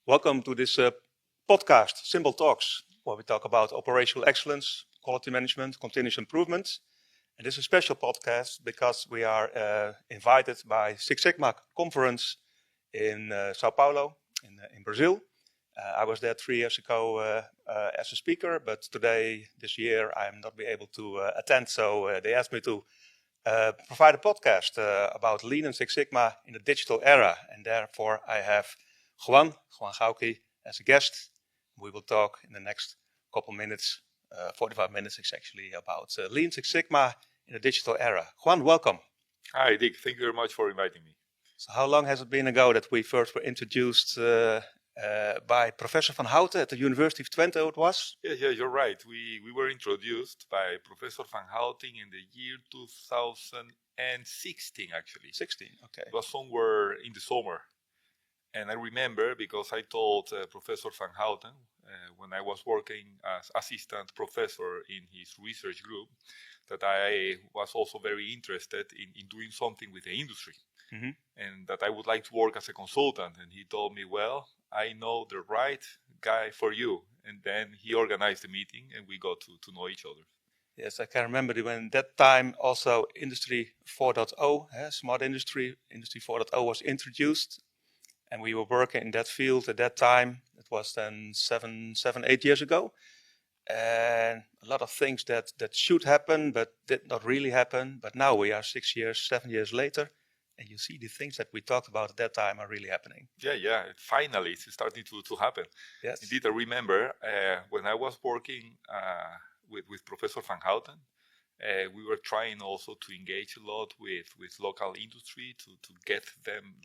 Welcome to this podcast, Simple Talks, where we talk about operational excellence, quality management, continuous improvement. And this is a special podcast because we are invited by Six Sigma conference in Sao Paulo, in Brazil. I was there 3 years ago as a speaker, but today, this year, I'm not be able to attend. So they asked me to provide a podcast about Lean and Six Sigma in the digital era. And therefore, I have Juan Gauki as a guest. We will talk in the next couple minutes, 45 minutes actually, about Lean Six Sigma in the digital era. Juan, welcome. Hi, Dick. Thank you very much for inviting me. So how long has it been ago that we first were introduced by Professor Van Houten at the University of Twente, it was? Yeah, you're right. We were introduced by Professor Van Houten in the year 2016, actually. 16, okay. It was somewhere in the summer. And I remember because I told Professor Van Houten when I was working as assistant professor in his research group that I was also very interested in doing something with the industry. Mm-hmm. And that I would like to work as a consultant. And he told me, well, I know the right guy for you. And then he organized the meeting and we got to know each other. Yes, I can remember when that time also Industry 4.0, Smart Industry 4.0 was introduced. And we were working in that field at that time. It was then 8 years ago. And a lot of things that should happen, but did not really happen. But now we are 7 years later. And you see the things that we talked about at that time are really happening. Yeah. Finally, it's starting to happen. Yes. Indeed, I remember when I was working with Professor Van Houten, we were trying also to engage a lot with local industry to get them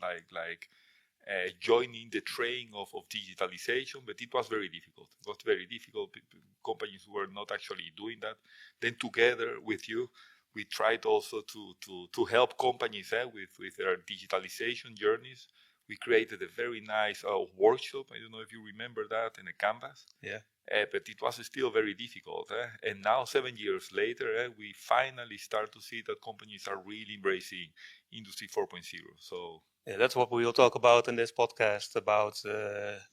joining the train of digitalization, but it was very difficult. It was very difficult. Companies were not actually doing that. Then together with you, we tried also to help companies with their digitalization journeys. We created a very nice workshop. I don't know if you remember that, in a canvas. Yeah. But it was still very difficult. And now, 7 years later, we finally start to see that companies are really embracing Industry 4.0. So yeah, that's what we will talk about in this podcast, about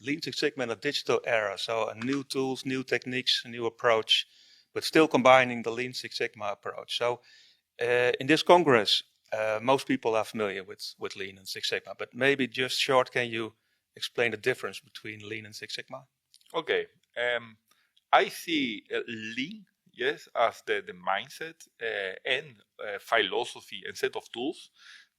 Lean Six Sigma in a digital era. So new tools, new techniques, a new approach, but still combining the Lean Six Sigma approach. So in this Congress, most people are familiar with Lean and Six Sigma, but maybe just short, can you explain the difference between Lean and Six Sigma? Okay. I see Lean, yes, as the mindset and philosophy and set of tools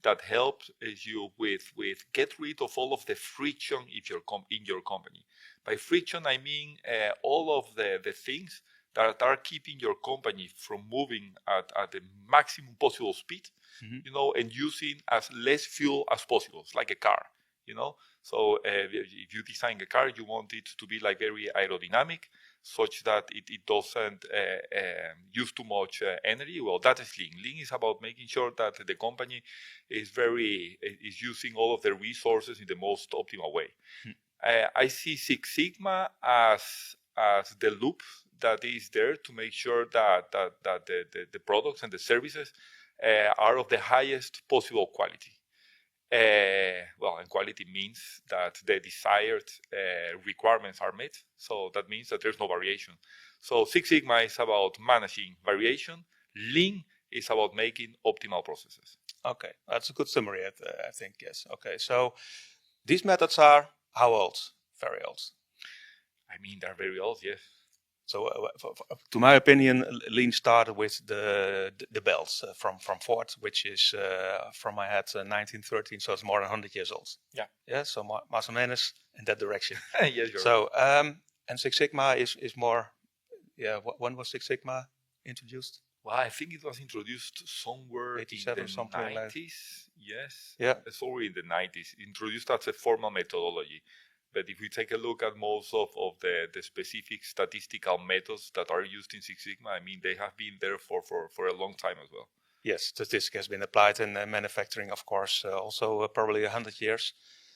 that help you with get rid of all of the friction in your company. By friction, I mean all of the things that are keeping your company from moving at the maximum possible speed, mm-hmm. And using as less fuel as possible. It's like a car, So if you design a car, you want it to be very aerodynamic, such that it doesn't use too much energy. Well, that is Lean. Lean is about making sure that the company is using all of the resources in the most optimal way. I see Six Sigma as the loop that is there to make sure that the products and the services are of the highest possible quality. And quality means that the desired requirements are met. So that means that there's no variation. So Six Sigma is about managing variation. Lean is about making optimal processes. Okay, that's a good summary, I think, yes. Okay, so these methods are how old? Very old. I mean, they're very old, yes. So, to my opinion, Lean started with the belts from Ford, which is from my head 1913, so it's more than 100 years old. Yeah. So más o menos in that direction. Yes, you're so and Six Sigma is more. Yeah, when was Six Sigma introduced? Well, I think it was introduced somewhere 87, in the 90s. Like. Yes. Yeah. Somewhere in the 90s, introduced as a formal methodology. But if we take a look at most of the specific statistical methods that are used in Six Sigma, I mean, they have been there for a long time as well. Yes, statistics has been applied in manufacturing, of course, also probably 100 years.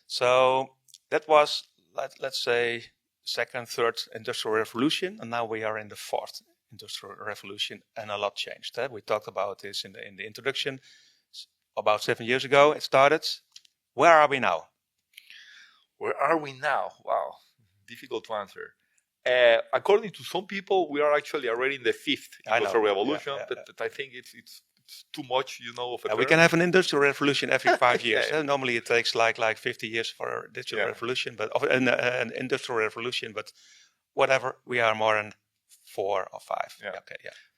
So that was, let's say, second, third industrial revolution, and now we are in the fourth industrial revolution, and a lot changed. We talked about this in the introduction. About 7 years ago, it started. Where are we now? Where are we now? Wow, difficult to answer. According to some people, we are actually already in the fifth industrial revolution, but I think it's too much, of a term. We can have an industrial revolution every 5 years. Normally it takes like 50 years for a digital revolution, but an industrial revolution. But whatever, we are more than 4 or 5.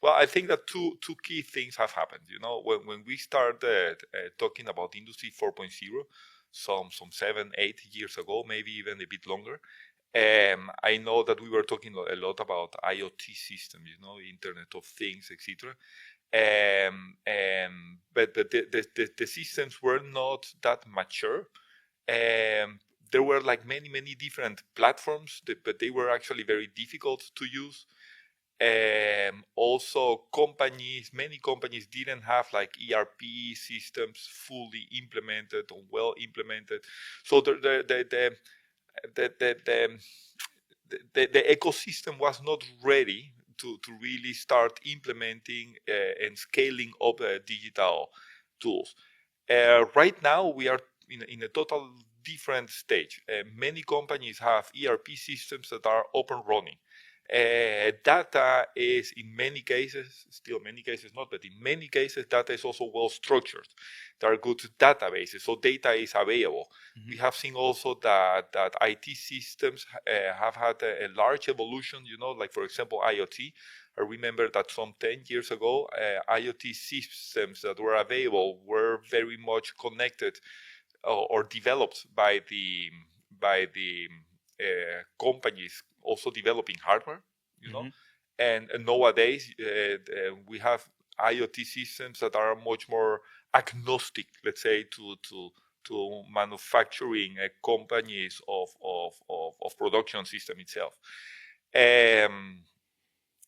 Well, I think that two key things have happened. When we started talking about Industry 4.0, some 7-8 years ago, maybe even a bit longer. I know that we were talking a lot about IoT systems, Internet of Things, etc. But the systems were not that mature. There were like many different platforms, but they were actually very difficult to use. Also, many companies didn't have like ERP systems fully implemented or well implemented. So the ecosystem was not ready to really start implementing and scaling up digital tools. Right now, we are in a total different stage. Many companies have ERP systems that are up and running. Data is in many cases, still many cases not, but in many cases, data is also well structured. There are good databases, so data is available. Mm-hmm. We have seen also that IT systems have had a large evolution, like for example, IoT. I remember that some 10 years ago, IoT systems that were available were very much connected or developed by the companies also developing hardware, mm-hmm. and nowadays we have IoT systems that are much more agnostic, let's say, to manufacturing companies of production system itself.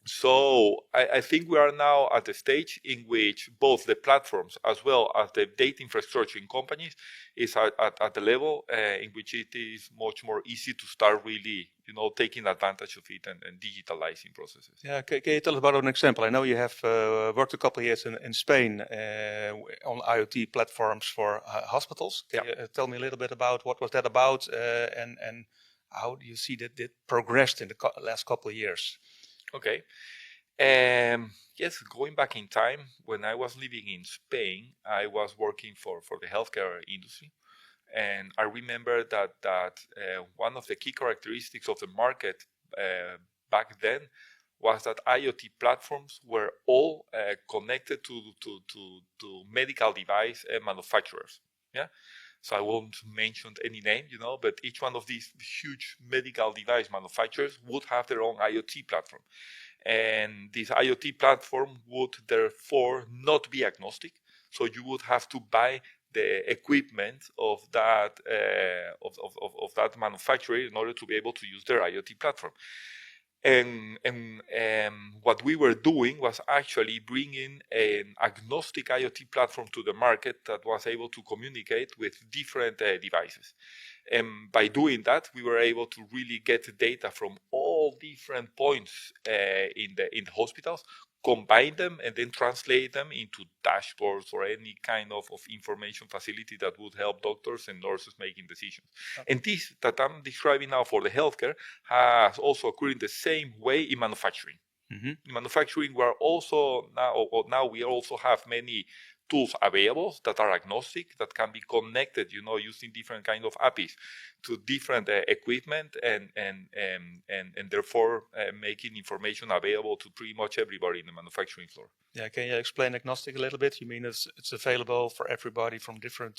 So I think we are now at a stage in which both the platforms as well as the data infrastructure in companies is at the level in which it is much more easy to start really, taking advantage of it and digitalizing processes. Yeah, can you tell us about an example? I know you have worked a couple of years in Spain on IoT platforms for hospitals. Can you tell me a little bit about what was that about and how do you see that it progressed in the last couple of years? Okay. Yes, going back in time, when I was living in Spain, I was working for the healthcare industry. And I remember that one of the key characteristics of the market back then was that IoT platforms were all connected to medical device manufacturers. Yeah. So I won't mention any name, but each one of these huge medical device manufacturers would have their own IoT platform. And this IoT platform would therefore not be agnostic. So you would have to buy the equipment of that of that manufacturer in order to be able to use their IoT platform. And what we were doing was actually bringing an agnostic IoT platform to the market that was able to communicate with different devices. And by doing that, we were able to really get data from all different points in the hospitals, combine them, and then translate them into dashboards or any kind of information facility that would help doctors and nurses making decisions. Okay. And this that I'm describing now for the healthcare has also occurred in the same way in manufacturing. Mm-hmm. In manufacturing, we are also now we also have many tools available that are agnostic, that can be connected, using different kind of APIs to different equipment and therefore making information available to pretty much everybody in the manufacturing floor. Yeah, can you explain agnostic a little bit? You mean it's available for everybody from different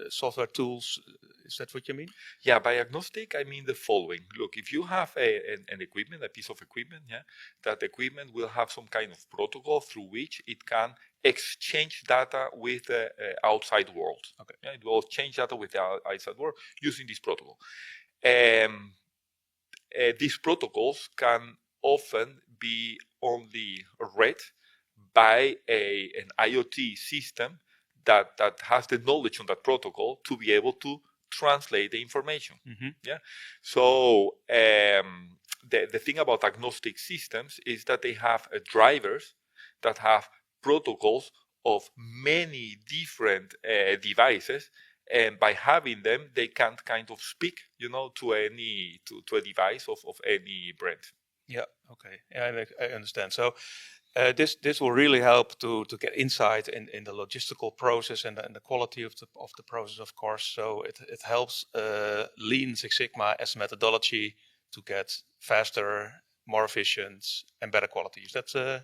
software tools? Is that what you mean? Yeah, by agnostic, I mean the following. Look, if you have an equipment, a piece of equipment, that equipment will have some kind of protocol through which it can exchange data with the outside world. Okay. Yeah, it will exchange data with the outside world using this protocol. These protocols can often be only read by an IoT system that has the knowledge on that protocol to be able to translate the information. Mm-hmm. Yeah. So the thing about agnostic systems is that they have drivers that have protocols of many different devices, And by having them, they can kind of speak, to any to a device of any brand. Yeah. Okay. Yeah, I understand. So this will really help to get insight in the logistical process and the quality of the process, of course. So it helps Lean Six Sigma as a methodology to get faster, more efficient, and better quality. Is that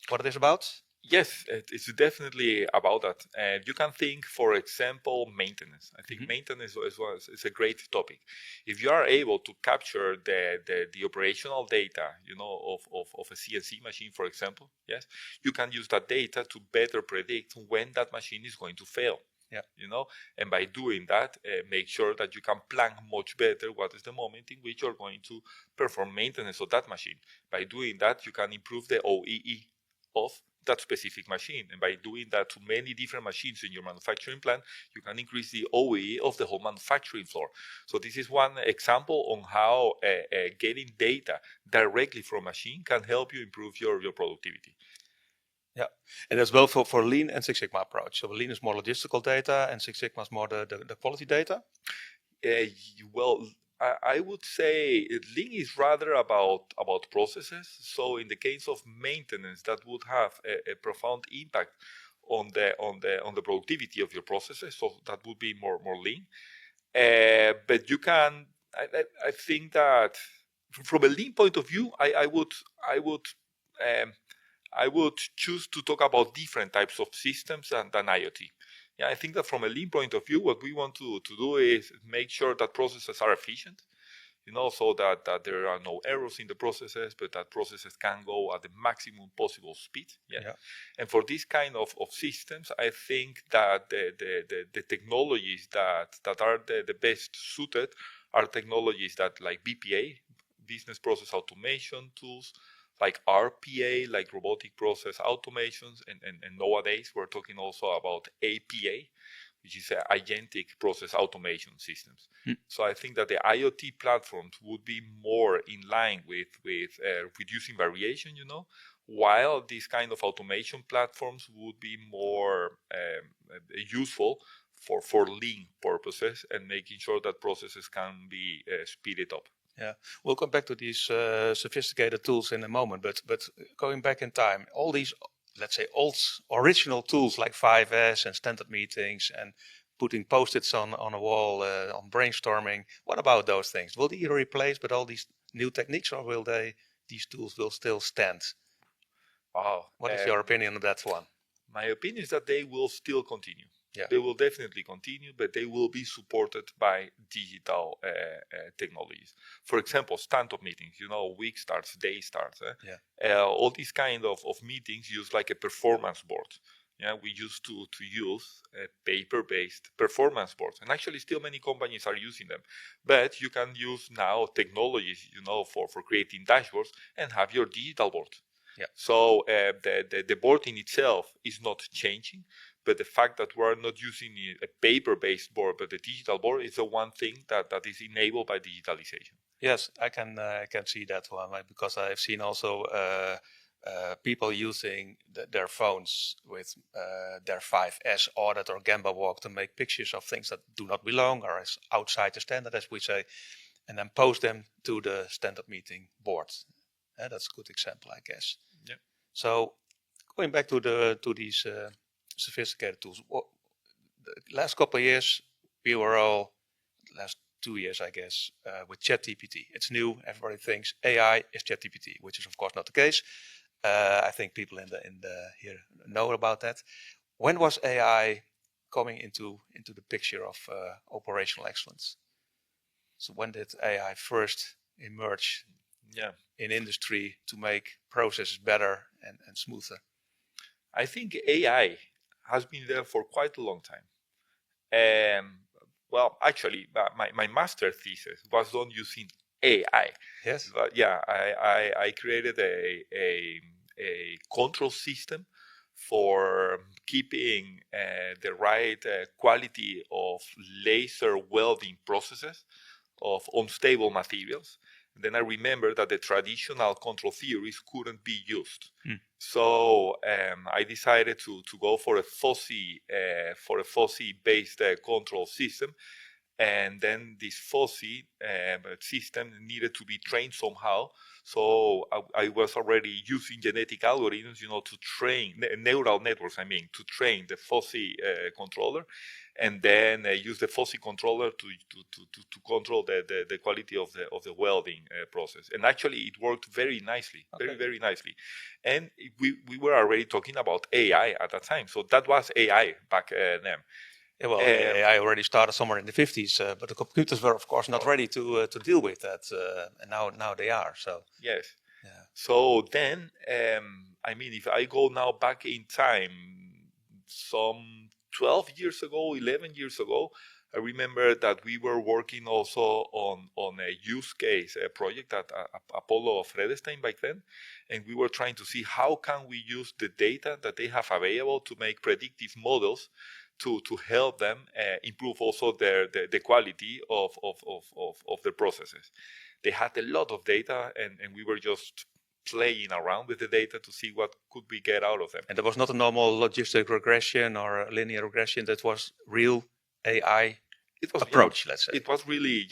what it is about? Yes, it's definitely about that. And you can think, for example, maintenance. I think maintenance is a great topic. If you are able to capture the operational data, of a CNC machine, for example, yes, you can use that data to better predict when that machine is going to fail. Yeah. And by doing that, make sure that you can plan much better what is the moment in which you're going to perform maintenance of that machine. By doing that, you can improve the OEE of that specific machine. And by doing that to many different machines in your manufacturing plant, you can increase the OEE of the whole manufacturing floor. So this is one example on how getting data directly from machine can help you improve your productivity. Yeah, and that's both for Lean and Six Sigma approach. So Lean is more logistical data, and Six Sigma is more the quality data. Well, I would say Lean is rather about processes. So in the case of maintenance, that would have a profound impact on the productivity of your processes. So that would be more Lean. But you can, I think that from a Lean point of view, I would choose to talk about different types of systems than IoT. Yeah, I think that from a Lean point of view, what we want to do is make sure that processes are efficient, so that there are no errors in the processes, but that processes can go at the maximum possible speed. Yeah. And for this kind of systems, I think that the technologies that are the best suited are technologies that like BPA, business process automation tools, like RPA, like robotic process automations, and nowadays we're talking also about APA, which is agentic process automation systems. So I think that the IoT platforms would be more in line with reducing variation, while these kind of automation platforms would be more useful for Lean purposes and making sure that processes can be speeded up. Yeah, we'll come back to these sophisticated tools in a moment, but going back in time, all these, let's say, old original tools like 5S and standard meetings and putting post-its on a wall, on brainstorming, what about those things? Will they be replaced with all these new techniques, or will these tools will still stand? Wow. What is your opinion on that one? My opinion is that they will still continue. Yeah. They will definitely continue, but they will be supported by digital technologies. For example, stand-up meetings, week starts, day starts. All these kind of meetings use like a performance board. Yeah, we used to use paper-based performance boards, and actually still many companies are using them. But you can use now technologies, for creating dashboards and have your digital board. Yeah. So the board in itself is not changing, but the fact that we're not using a paper-based board, but a digital board is the one thing that is enabled by digitalization. Yes, I can see that one, because I've seen also people using their phones with their 5S audit or Gemba walk to make pictures of things that do not belong or is outside the standard, as we say, and then post them to the standard meeting board. That's a good example, I guess. Yeah. So going back to these sophisticated tools, the last couple of years we were all, last 2 years, I guess, with ChatGPT. It's new. Everybody thinks AI is ChatGPT, which is of course not the case. I think people in the here know about that. When was AI coming into the picture of operational excellence? So when did AI first emerge? Yeah. In industry to make processes better and smoother? I think AI has been there for quite a long time. Well, actually, my master thesis was done using AI. Yes. But yeah, I created a control system for keeping the right quality of laser welding processes of unstable materials. Then I remember that the traditional control theories couldn't be used. So I decided to go for a fuzzy-based control system. And then this fuzzy system needed to be trained somehow. So I was already using genetic algorithms, to train neural networks. To train the fuzzy controller, and then use the fuzzy controller to control the quality of the welding process. And actually, it worked very nicely, very nicely. And we were already talking about AI at that time. So that was AI back then. Yeah, well, AI already started somewhere in the 50s, but the computers were, of course, not ready to deal with that, and now they are. So yes. Yeah. So then, if I go now back in time, some 12 years ago, 11 years ago, I remember that we were working also on a use case project at Apollo of Fredestein back then, and we were trying to see how can we use the data that they have available to make predictive models to help them improve also the quality of their processes. They had a lot of data, and we were just playing around with the data to see what could we get out of them. And there was not a normal logistic regression or a linear regression. That was real AI approach, let's say. It was really,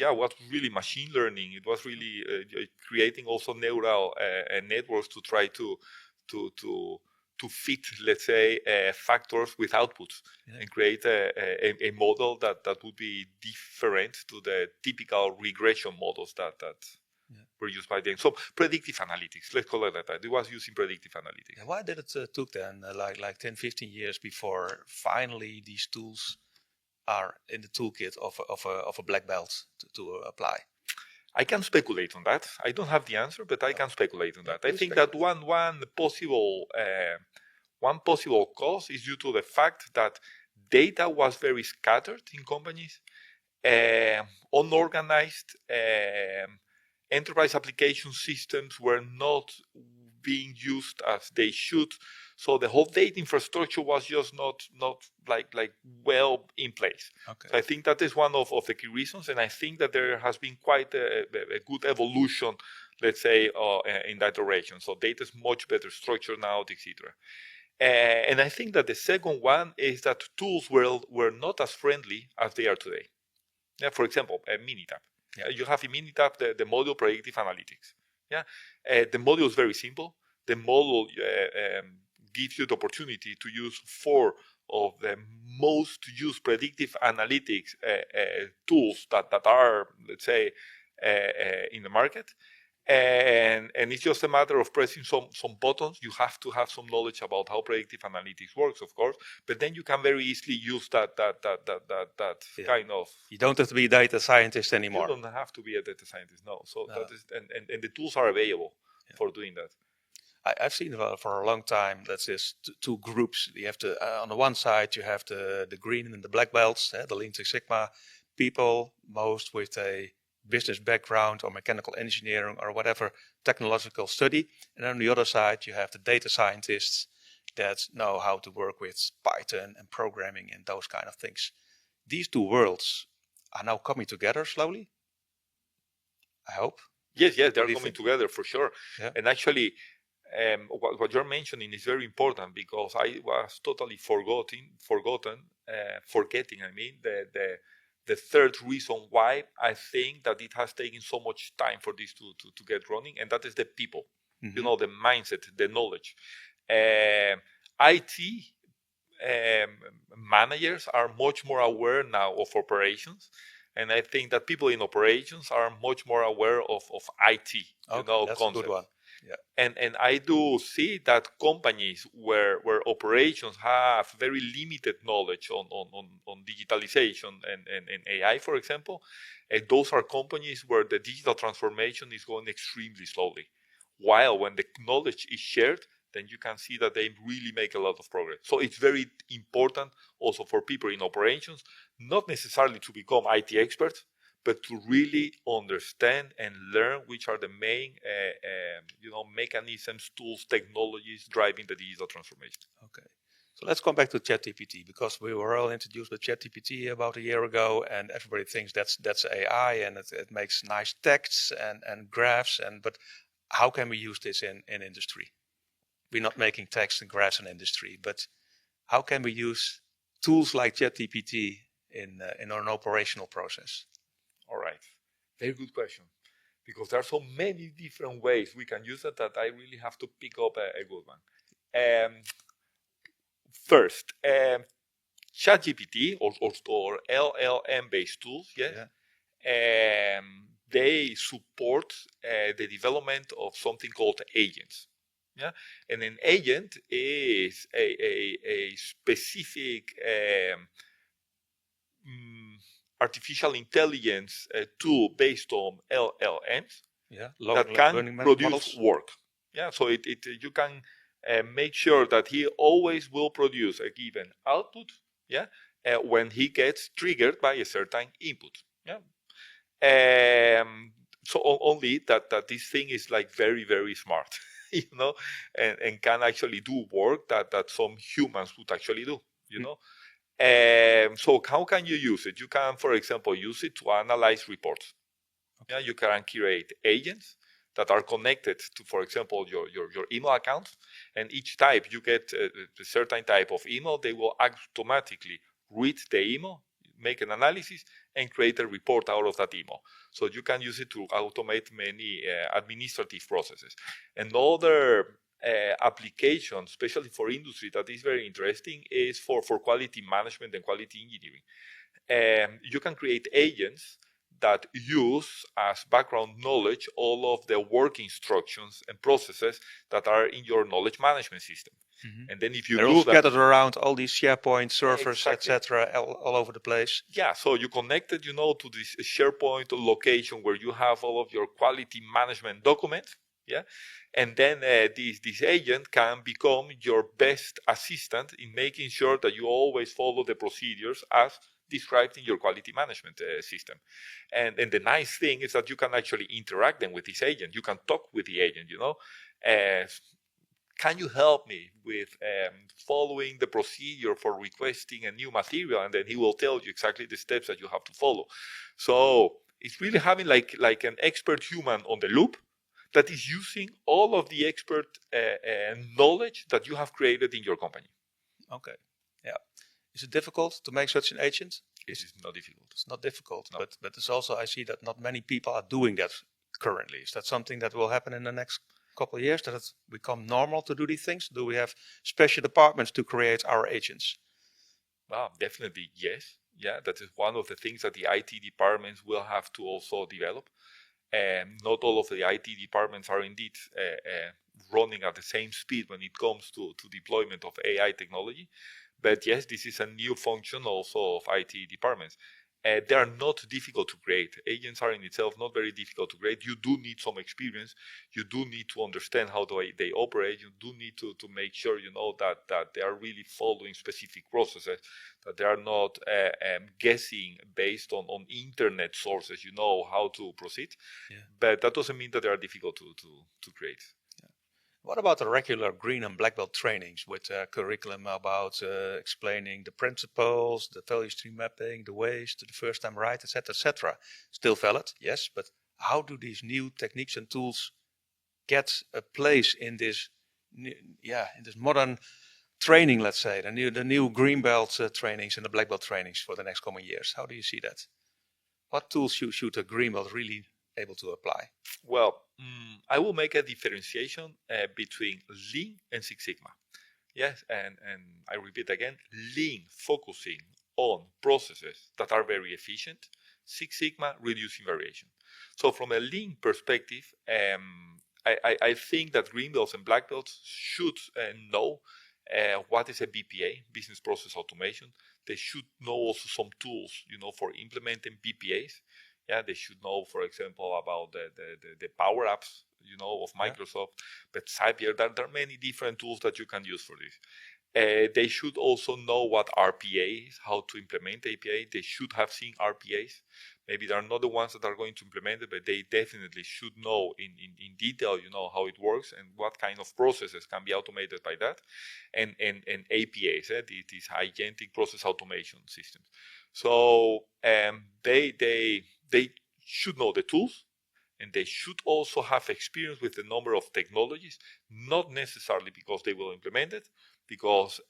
machine learning. It was really creating also neural networks to try to fit, let's say, factors with outputs, and create a model that would be different to the typical regression models that were used by them. So predictive analytics, let's call it that. It was using predictive analytics. And why did it took then like 10, 15 years before finally these tools are in the toolkit of a black belt to apply? I can speculate on that. I don't have the answer, but I can speculate on that. I think that one possible cause is due to the fact that data was very scattered in companies, unorganized. Enterprise application systems were not being used as they should, so the whole data infrastructure was just not like well in place. Okay. So I think that is one of the key reasons, and I think that there has been quite a good evolution, let's say, in that direction. So data is much better structured now, etc. And I think that the second one is that tools were not as friendly as they are today. Yeah, for example, a Minitab. Yeah. You have in Minitab the module predictive analytics. Yeah, the module is very simple. The model gives you the opportunity to use 4 of the most used predictive analytics tools that are, let's say, in the market. And it's just a matter of pressing some buttons. You have to have some knowledge about how predictive analytics works, of course, but then you can very easily use that kind of. You don't have to be a data scientist anymore. You don't have to be a data scientist, no. So no. That is, and the tools are available for doing that. I've seen for a long time that's this two groups. You have to on the one side you have the green and the black belts, the Lean Six Sigma people, most with a business background or mechanical engineering or whatever technological study, and on the other side you have the data scientists that know how to work with Python and programming and those kind of things. These two worlds are now coming together slowly, I hope. Yes, they're coming together for sure. Yeah. And actually, what you're mentioning is very important, because I was totally forgetting the third reason why I think that it has taken so much time for this to get running, and that is the people. Mm-hmm. The mindset, the knowledge. IT managers are much more aware now of operations, and I think that people in operations are much more aware of IT. That's concept. A good one. Yeah. And I do see that companies where operations have very limited knowledge on digitalization and AI, for example, those are companies where the digital transformation is going extremely slowly. While when the knowledge is shared, then you can see that they really make a lot of progress. So it's very important also for people in operations, not necessarily to become IT experts, but to really understand and learn which are the main mechanisms, tools, technologies driving the digital transformation. Okay. So let's come back to ChatGPT, because we were all introduced with ChatGPT about a year ago, and everybody thinks that's AI, and it makes nice texts and graphs. But how can we use this in industry? We're not making text and graphs in industry, but how can we use tools like ChatGPT in an operational process? All right, very good question, because there are so many different ways we can use it that I really have to pick up a good one. First, ChatGPT or LLM-based tools, yes, they support the development of something called agents. Yeah, and an agent is a specific artificial intelligence tool based on LLMs that can produce models. Work. Yeah, so you can make sure that he always will produce a given output. Yeah, when he gets triggered by a certain input. Yeah. So only that this thing is like very, very smart, and can actually do work that some humans would actually do, So how can you use it? You can, for example, use it to analyze reports. Okay. Yeah, you can create agents that are connected to, for example, your email account, and each type you get a certain type of email, they will automatically read the email, make an analysis, and create a report out of that email. So you can use it to automate many administrative processes. Another application, especially for industry, that is very interesting is for quality management and quality engineering. You can create agents that use as background knowledge all of the work instructions and processes that are in your knowledge management system. Mm-hmm. And then if you They're do all that, scattered around all these SharePoint servers, exactly. etc., all over the place. Yeah, so you connected, to this SharePoint location where you have all of your quality management documents. Yeah, and then this agent can become your best assistant in making sure that you always follow the procedures as described in your quality management system. And the nice thing is that you can actually interact then with this agent. You can talk with the agent, can you help me with following the procedure for requesting a new material? And then he will tell you exactly the steps that you have to follow. So it's really having like an expert human on the loop that is using all of the expert knowledge that you have created in your company. Okay. Yeah. Is it difficult to make such an agent? It is not difficult. It's not difficult, no. But it's also, I see that not many people are doing that currently. Is that something that will happen in the next couple of years, that it's become normal to do these things? Do we have special departments to create our agents? Well, definitely yes. Yeah, that is one of the things that the IT departments will have to also develop. Not all of the IT departments are indeed running at the same speed when it comes to deployment of AI technology. But yes, this is a new function also of IT departments. They are not difficult to create. Agents are in itself not very difficult to create. You do need some experience. You do need to understand how they operate. You do need to make sure that they are really following specific processes, that they are not guessing based on internet sources, how to proceed. Yeah. But that doesn't mean that they are difficult to create. What about the regular green and black belt trainings with curriculum about explaining the principles, the value stream mapping, the ways to the first time right, etc., etc.? Still valid, yes, but how do these new techniques and tools get a place in this, in this modern training? Let's say the new green belt trainings and the black belt trainings for the next coming years. How do you see that? What tools should a green belt really able to apply? Well, I will make a differentiation between Lean and Six Sigma. Yes, and I repeat again, Lean focusing on processes that are very efficient, Six Sigma reducing variation. So from a Lean perspective, I think that green belts and black belts should know what is a BPA, business process automation. They should know also some tools, for implementing BPAs. Yeah, they should know, for example, about the Power Apps, of Microsoft. Yeah. But Zapier, there are many different tools that you can use for this. They should also know what RPA is, how to implement APA. They should have seen RPAs. Maybe they're not the ones that are going to implement it, but they definitely should know in detail, how it works and what kind of processes can be automated by that, and APAs, these agentic process automation systems. So they should know the tools, and they should also have experience with the number of technologies, not necessarily because they will implement it, because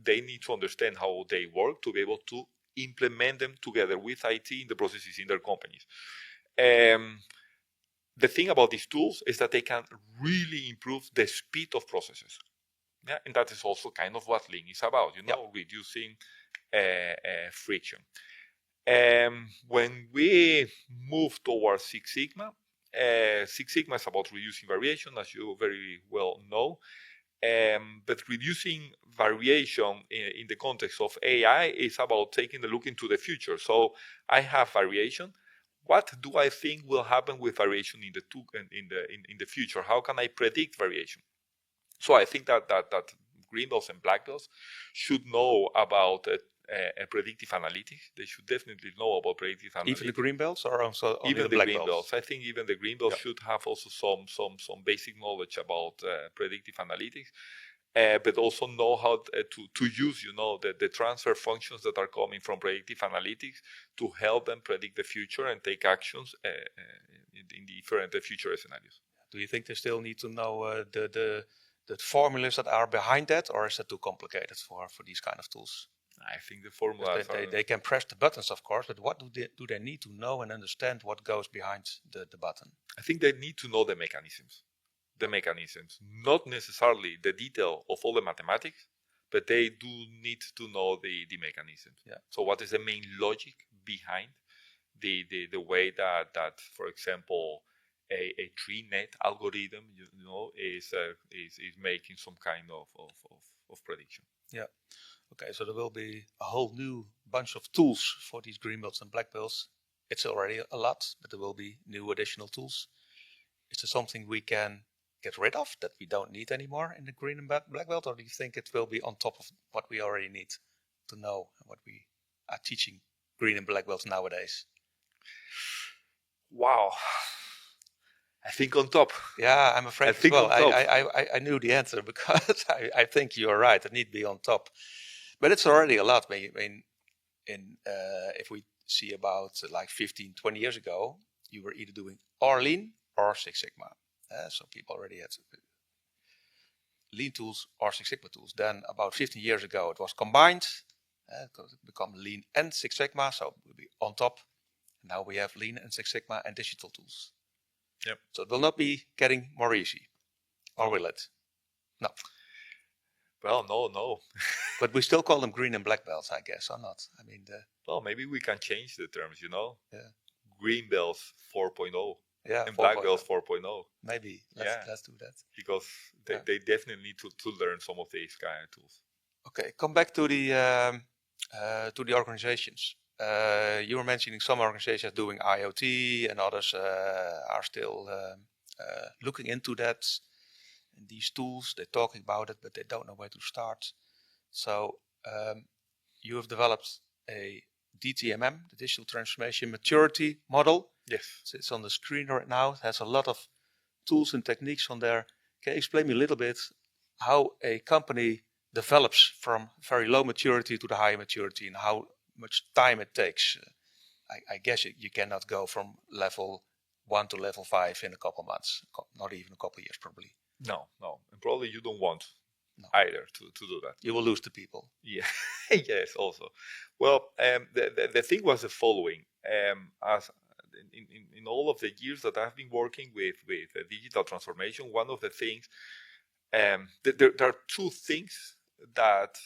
they need to understand how they work to be able to implement them together with IT in the processes in their companies. The thing about these tools is that they can really improve the speed of processes. Yeah, and that is also kind of what Lean is about, reducing friction. When we move towards Six Sigma, Six Sigma is about reducing variation, as you very well know. But reducing variation in the context of AI is about taking a look into the future. So I have variation. What do I think will happen with variation in the future? How can I predict variation? So I think that green belts and black belts should know about predictive analytics. They should definitely know about predictive analytics. Even the green belts, or also only even the black green belts? I think even the green belts should have also some basic knowledge about predictive analytics, but also know how to use the transfer functions that are coming from predictive analytics to help them predict the future and take actions in different future scenarios. Do you think they still need to know the formulas that are behind that, or is that too complicated for these kind of tools? I think the formulas they can press the buttons, of course, but what do they need to know and understand what goes behind the button? I think they need to know the mechanisms, not necessarily the detail of all the mathematics, but they do need to know the mechanisms. Yeah. So what is the main logic behind the way that for example, a tree net algorithm, is making some kind of prediction. Yeah. Okay, so there will be a whole new bunch of tools for these green belts and black belts. It's already a lot, but there will be new additional tools. Is there something we can get rid of that we don't need anymore in the green and black belt, or do you think it will be on top of what we already need to know and what we are teaching green and black belts nowadays? Wow. I think on top. Yeah, I'm afraid as well. I knew the answer because I think you're right. It need to be on top. But it's already a lot. I mean, if we see about like 15, 20 years ago, you were either doing or Lean or Six Sigma. So people already had Lean tools or Six Sigma tools. Then about 15 years ago, it was combined. It become Lean and Six Sigma, so it will be on top. Now we have Lean and Six Sigma and digital tools. Yep. So it will not be getting more easy, or will it? No. Well, no. But we still call them green and black belts, I guess, or not? I mean, well, maybe we can change the terms, Yeah. Green belts 4.0. Yeah. And black belts 4.0. Maybe. Let's do that. Because they definitely need to learn some of these kind of tools. Okay, come back to the organizations. You were mentioning some organizations doing IoT and others are still looking into that. And these tools, they're talking about it, but they don't know where to start. So you have developed a DTMM, the Digital Transformation Maturity Model. Yes. So it's on the screen right now. It has a lot of tools and techniques on there. Can you explain me a little bit how a company develops from very low maturity to the high maturity and how much time it takes? I guess you cannot go from level 1 to level 5 in a couple months, not even a couple years probably. No. And probably you don't want either to do that. You will lose the people. Yeah. Yes, also. Well, the thing was the following. As in all of the years that I've been working with digital transformation, one of the things, there are two things that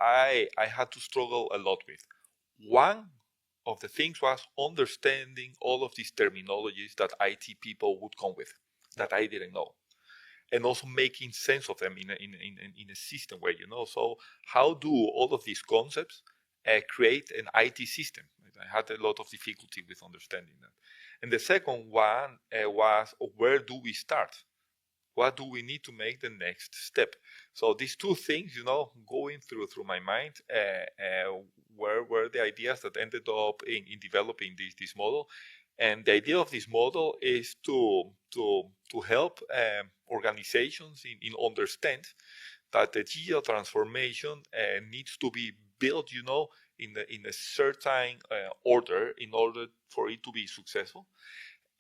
I had to struggle a lot with. One of the things was understanding all of these terminologies that IT people would come with that I didn't know, and also making sense of them in a system way, So how do all of these concepts create an IT system? I had a lot of difficulty with understanding that. And the second one was, where do we start? What do we need to make the next step? So these two things, going through my mind, were the ideas that ended up in developing this model. And the idea of this model is to help organizations in understand that the digital transformation needs to be built, in a certain order in order for it to be successful.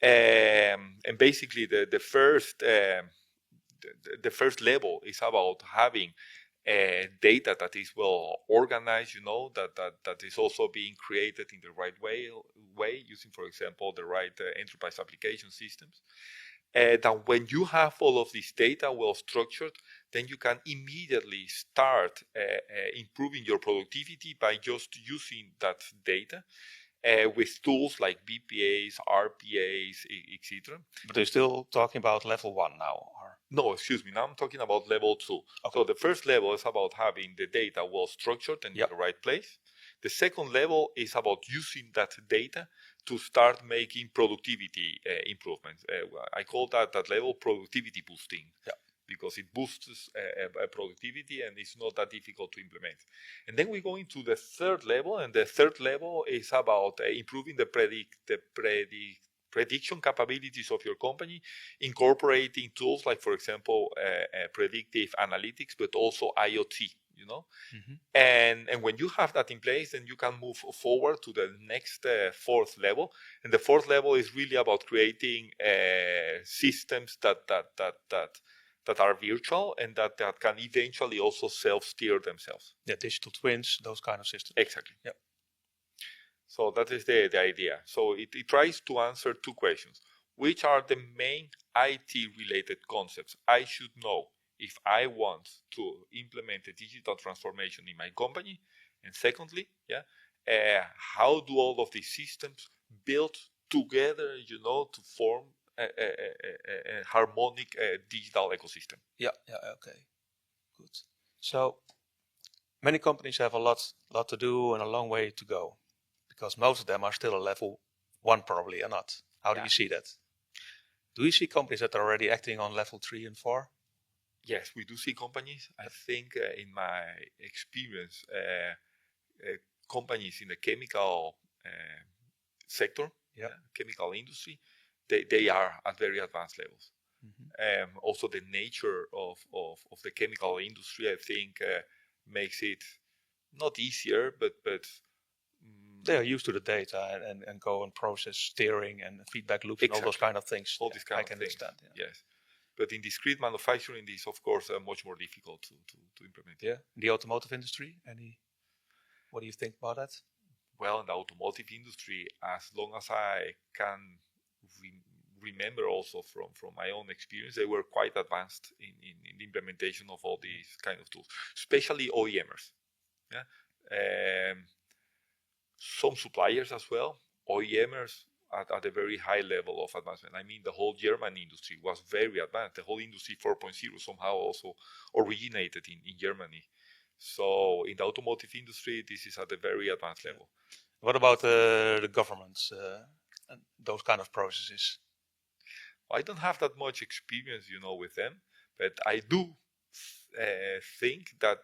And basically, the first level is about having data that is well organized, that is also being created in the right way using, for example, the right enterprise application systems. That when you have all of this data well structured, then you can immediately start improving your productivity by just using that data with tools like BPAs, RPAs, etc. But they're still talking about level 1 now? Or? No, excuse me. Now I'm talking about level 2. Okay. So the first level is about having the data well structured and in the right place. The second level is about using that data to start making productivity improvements. I call that level productivity boosting. Yeah. Because it boosts productivity and it's not that difficult to implement. And then we go into the third level, and the third level is about improving the prediction capabilities of your company, incorporating tools like, for example, predictive analytics, but also IoT. Mm-hmm. And when you have that in place, then you can move forward to the next fourth level. And the fourth level is really about creating systems that are virtual and that can eventually also self-steer themselves. Yeah, digital twins, those kind of systems. Exactly. Yep. So that is the idea. So it tries to answer two questions. Which are the main IT-related concepts I should know if I want to implement a digital transformation in my company? And secondly, how do all of these systems build together, to form a harmonic digital ecosystem? Yeah, okay, good. So many companies have a lot to do and a long way to go, because most of them are still at level 1 probably, or not. How do you see that? Do you see companies that are already acting on level 3 and 4? Yes, we do see companies. I think in my experience, companies in the chemical sector, chemical industry, they are at very advanced levels. Mm-hmm. Also, the nature of the chemical industry, I think, makes it not easier, but they are used to the data and go and process steering and feedback loops and all those kind of things. All these kind of things. Understand. Yeah. Yes. But in discrete manufacturing, this, of course, much more difficult to implement. Yeah. The automotive industry, what do you think about that? Well, in the automotive industry, as long as I can remember also from my own experience, they were quite advanced in the implementation of all these kind of tools, especially OEMers. Yeah. Some suppliers as well, OEMers at a very high level of advancement. I mean, the whole German industry was very advanced. The whole industry 4.0 somehow also originated in Germany. So in the automotive industry, this is at a very advanced level. What about the governments and those kind of processes? I don't have that much experience, with them, but I do think that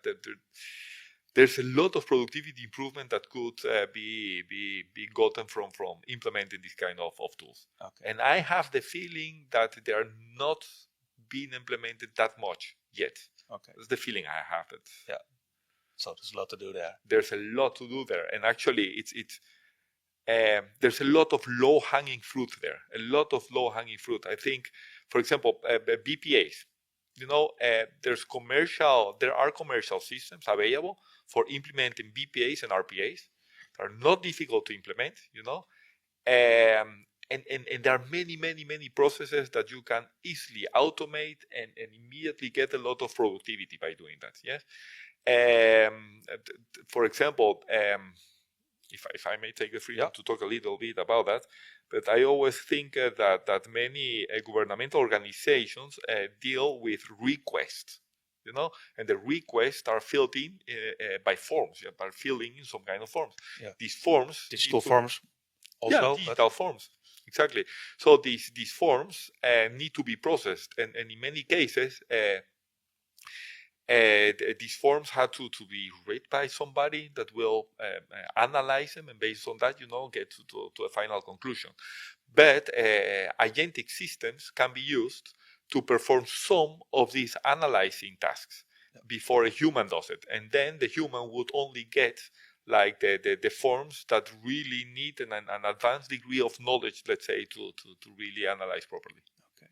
there's a lot of productivity improvement that could be gotten from implementing this kind of tools. Okay. And I have the feeling that they are not being implemented that much yet. Okay. That's the feeling I have. Yeah. So there's a lot to do there. There's a lot to do there. And actually, there's a lot of low-hanging fruit there. A lot of low-hanging fruit. I think, for example, BPAs. There are commercial systems available for implementing BPAs and RPAs. They are not difficult to implement, and there are many processes that you can easily automate and immediately get a lot of productivity by doing that. Yes. For example, if I may take the freedom to talk a little bit about that, but I always think that many governmental organizations deal with requests, and the requests are filled in by forms, by filling in some kind of forms. Yeah. These forms, digital forms, also. Yeah, digital forms, exactly. So these forms need to be processed, and in many cases, These forms had to be read by somebody that will analyze them, and based on that, get to a final conclusion. But agentic systems can be used to perform some of these analyzing tasks before a human does it, and then the human would only get like the forms that really need an advanced degree of knowledge, let's say, to really analyze properly. Okay.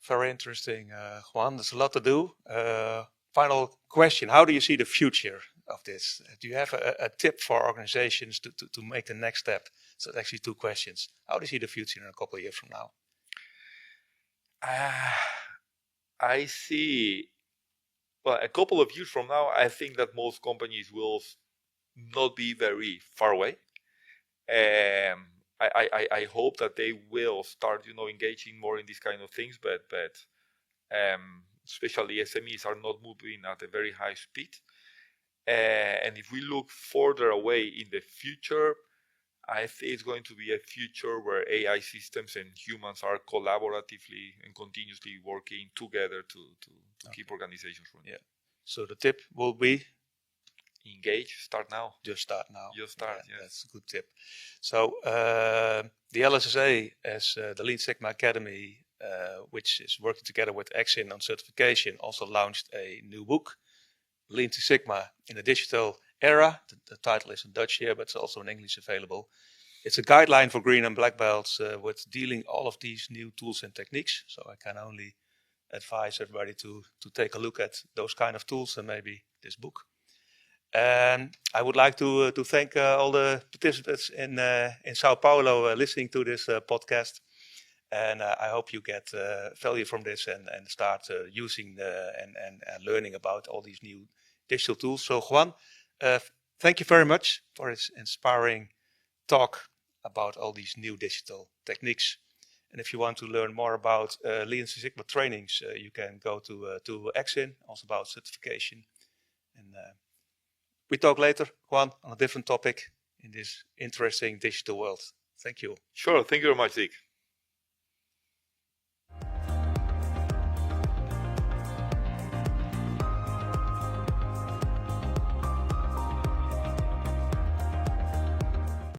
Very interesting, Juan. There's a lot to do. Final question: how do you see the future of this? Do you have a tip for organizations to make the next step? So it's actually two questions. How do you see the future in a couple of years from now? I see. Well, a couple of years from now, I think that most companies will not be very far away. I hope that they will start, engaging more in these kind of things, but especially SMEs are not moving at a very high speed. And if we look further away in the future, I think it's going to be a future where AI systems and humans are collaboratively and continuously working together to keep organizations running. Yeah. So the tip will be? Engage, start now. Just start now. Just start, yeah. Yes. That's a good tip. So the LSSA, as the Lean Sigma Academy, which is working together with EXIN on certification, also launched a new book, Lean to Sigma in the Digital Era. The title is in Dutch here, but it's also in English available. It's a guideline for green and black belts with dealing all of these new tools and techniques. So I can only advise everybody to take a look at those kind of tools and maybe this book. And I would like to thank all the participants in Sao Paulo listening to this podcast. And I hope you get value from this and start using and learning about all these new digital tools. So Juan, thank you very much for this inspiring talk about all these new digital techniques. And if you want to learn more about Lean Six Sigma trainings, you can go to EXIN, also about certification. And we talk later, Juan, on a different topic in this interesting digital world. Thank you. Sure. Thank you very much, Dick.